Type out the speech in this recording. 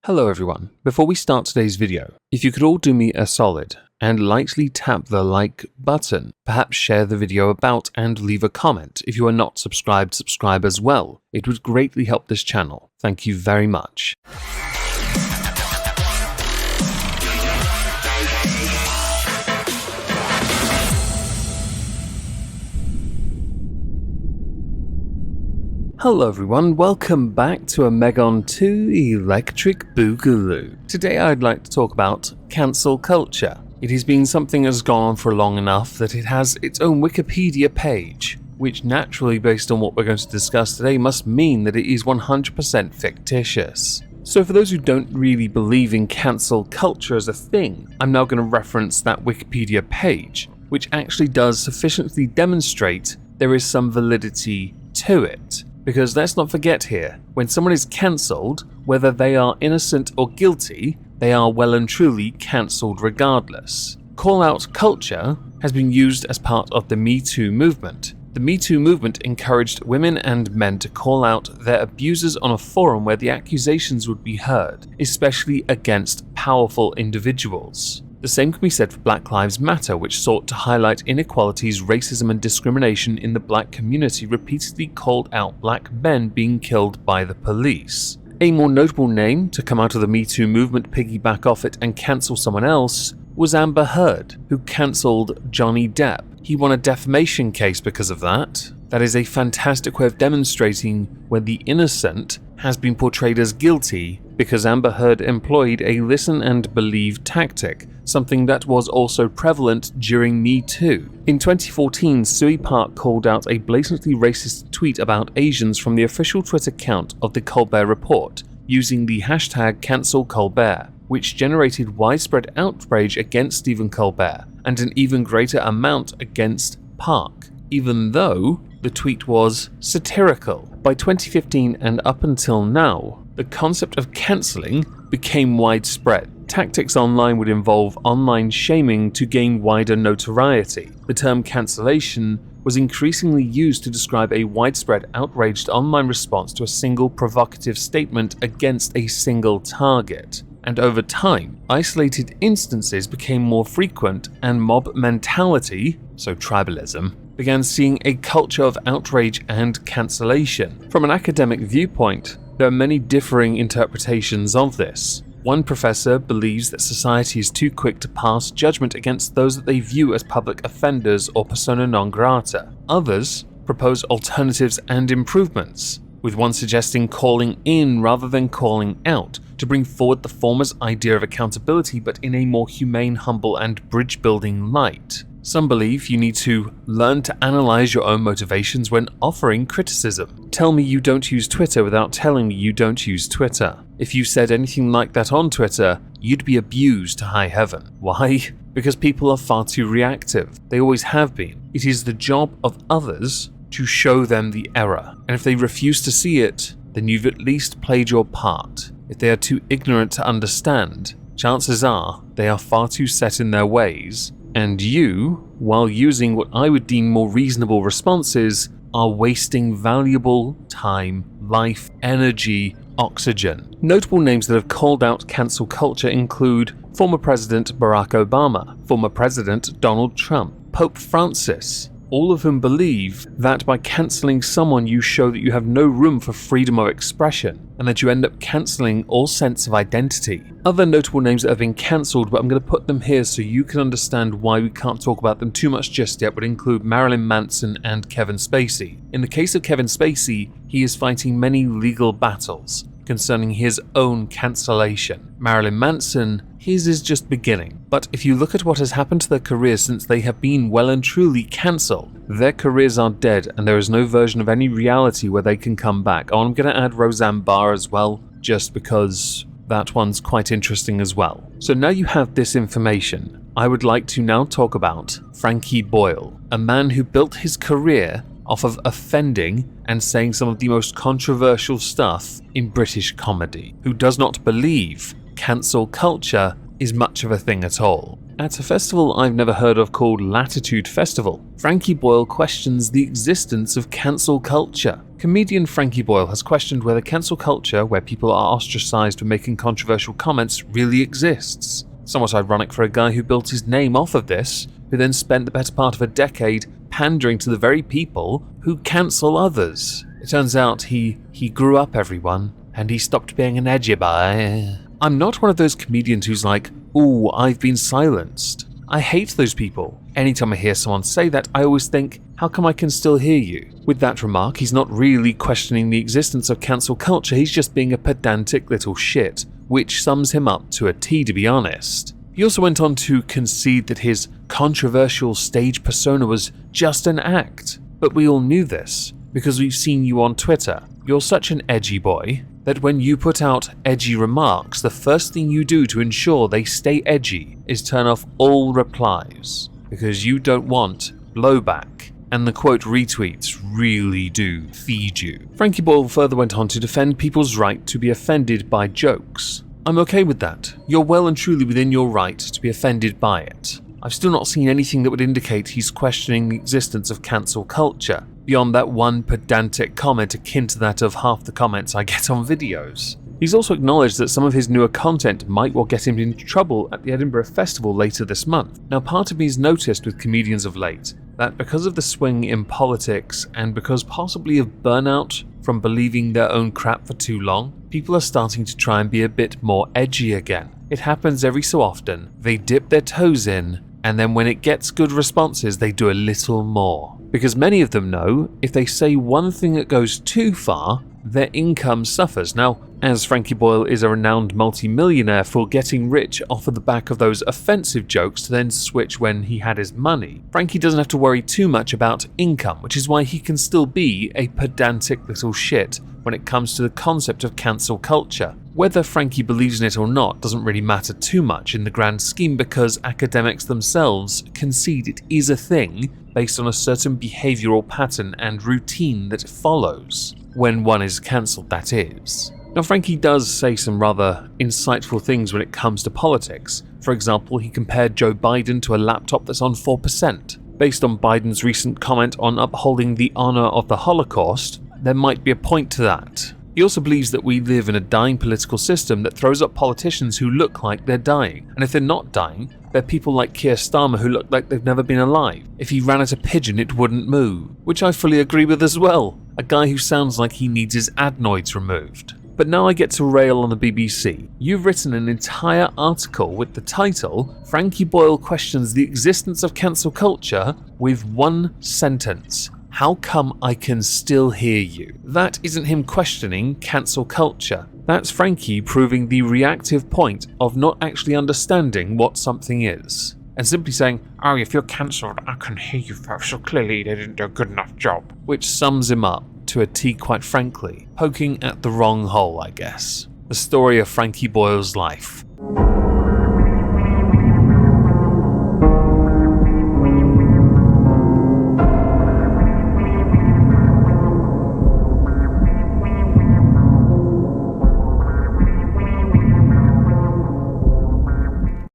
Hello everyone. Before we start today's video, if you could all do me a solid and lightly tap the like button, perhaps share the video about and leave a comment. If you are not subscribed, subscribe as well. It would greatly help this channel. Thank you very much. Hello everyone, welcome back to a Megon 2 Electric Boogaloo. Today I'd like to talk about cancel culture. It has been something that has gone on for long enough that it has its own Wikipedia page, which naturally, based on what we're going to discuss today, must mean that it is 100% fictitious. So for those who don't really believe in cancel culture as a thing, I'm now going to reference that Wikipedia page, which actually does sufficiently demonstrate there is some validity to it. Because let's not forget here, when someone is cancelled, whether they are innocent or guilty, they are well and truly cancelled regardless. Call-out culture has been used as part of the Me Too movement. The Me Too movement encouraged women and men to call out their abusers on a forum where the accusations would be heard, especially against powerful individuals. The same can be said for Black Lives Matter, which sought to highlight inequalities, racism and discrimination in the black community, repeatedly called out black men being killed by the police. A more notable name to come out of the Me Too movement, piggyback off it and cancel someone else was Amber Heard, who cancelled Johnny Depp. He won a defamation case because of that. That is a fantastic way of demonstrating when the innocent has been portrayed as guilty because Amber Heard employed a listen and believe tactic, something that was also prevalent during Me Too. In 2014, Sui Park called out a blatantly racist tweet about Asians from the official Twitter account of the Colbert Report, using the hashtag #CancelColbert, which generated widespread outrage against Stephen Colbert and an even greater amount against Park, even though the tweet was satirical. By 2015 and up until now, the concept of cancelling became widespread. Tactics online would involve online shaming to gain wider notoriety. The term cancellation was increasingly used to describe a widespread outraged online response to a single provocative statement against a single target. And over time, isolated instances became more frequent and mob mentality, so tribalism, began seeing a culture of outrage and cancellation. From an academic viewpoint, there are many differing interpretations of this. One professor believes that society is too quick to pass judgment against those that they view as public offenders or persona non grata. Others propose alternatives and improvements, with one suggesting calling in rather than calling out to bring forward the former's idea of accountability but in a more humane, humble and bridge-building light. Some believe you need to learn to analyze your own motivations when offering criticism. Tell me you don't use Twitter without telling me you don't use Twitter. If you said anything like that on Twitter, you'd be abused to high heaven. Why? Because people are far too reactive. They always have been. It is the job of others to show them the error. And if they refuse to see it, then you've at least played your part. If they are too ignorant to understand, chances are they are far too set in their ways, and you, while using what I would deem more reasonable responses, are wasting valuable time, life, energy, oxygen. Notable names that have called out cancel culture include former President Barack Obama, former President Donald Trump, Pope Francis, all of whom believe that by cancelling someone you show that you have no room for freedom of expression, and that you end up cancelling all sense of identity. Other notable names that have been cancelled, but I'm going to put them here so you can understand why we can't talk about them too much just yet, would include Marilyn Manson and Kevin Spacey. In the case of Kevin Spacey, he is fighting many legal battles concerning his own cancellation. Marilyn Manson, his is just beginning. But if you look at what has happened to their careers since they have been well and truly cancelled, their careers are dead and there is no version of any reality where they can come back. Oh, I'm going to add Roseanne Barr as well, just because that one's quite interesting as well. So now you have this information, I would like to now talk about Frankie Boyle, a man who built his career off of offending and saying some of the most controversial stuff in British comedy, who does not believe cancel culture is much of a thing at all. At a festival I've never heard of called Latitude Festival, Frankie Boyle questions the existence of cancel culture. Comedian Frankie Boyle has questioned whether cancel culture, where people are ostracized for making controversial comments, really exists. Somewhat ironic for a guy who built his name off of this, who then spent the better part of a decade pandering to the very people who cancel others. It turns out he grew up, everyone, and he stopped being an edgy boy. I'm not one of those comedians who's like, "Ooh, I've been silenced." I hate those people. Anytime I hear someone say that, I always think, how come I can still hear you? With that remark, he's not really questioning the existence of cancel culture, he's just being a pedantic little shit, which sums him up to a T, to be honest. He also went on to concede that his controversial stage persona was just an act. But we all knew this, because we've seen you on Twitter. You're such an edgy boy that when you put out edgy remarks, the first thing you do to ensure they stay edgy is turn off all replies, because you don't want blowback, and the quote retweets really do feed you. Frankie Boyle further went on to defend people's right to be offended by jokes. I'm okay with that. You're well and truly within your right to be offended by it. I've still not seen anything that would indicate he's questioning the existence of cancel culture, beyond that one pedantic comment akin to that of half the comments I get on videos. He's also acknowledged that some of his newer content might well get him into trouble at the Edinburgh Festival later this month. Now, part of me's noticed with comedians of late that because of the swing in politics and because possibly of burnout from believing their own crap for too long, people are starting to try and be a bit more edgy again. It happens every so often. They dip their toes in, and then when it gets good responses, they do a little more. Because many of them know if they say one thing that goes too far, their income suffers. Now, as Frankie Boyle is a renowned multi-millionaire for getting rich off of the back of those offensive jokes to then switch when he had his money, Frankie doesn't have to worry too much about income, which is why he can still be a pedantic little shit when it comes to the concept of cancel culture. Whether Frankie believes in it or not doesn't really matter too much in the grand scheme, because academics themselves concede it is a thing based on a certain behavioural pattern and routine that follows when one is cancelled, that is. Now, Frankie does say some rather insightful things when it comes to politics. For example, he compared Joe Biden to a laptop that's on 4%. Based on Biden's recent comment on upholding the honour of the Holocaust, there might be a point to that. He also believes that we live in a dying political system that throws up politicians who look like they're dying. And if they're not dying, they're people like Keir Starmer who look like they've never been alive. If he ran at a pigeon, it wouldn't move. Which I fully agree with as well. A guy who sounds like he needs his adenoids removed. But now I get to rail on the BBC. You've written an entire article with the title, Frankie Boyle questions the existence of cancel culture, with one sentence. How come I can still hear you? That isn't him questioning cancel culture. That's Frankie proving the reactive point of not actually understanding what something is. And simply saying, "Oh, if you're cancelled, I can hear you first, so clearly they didn't do a good enough job." Which sums him up to a T, quite frankly, poking at the wrong hole, I guess. The story of Frankie Boyle's life.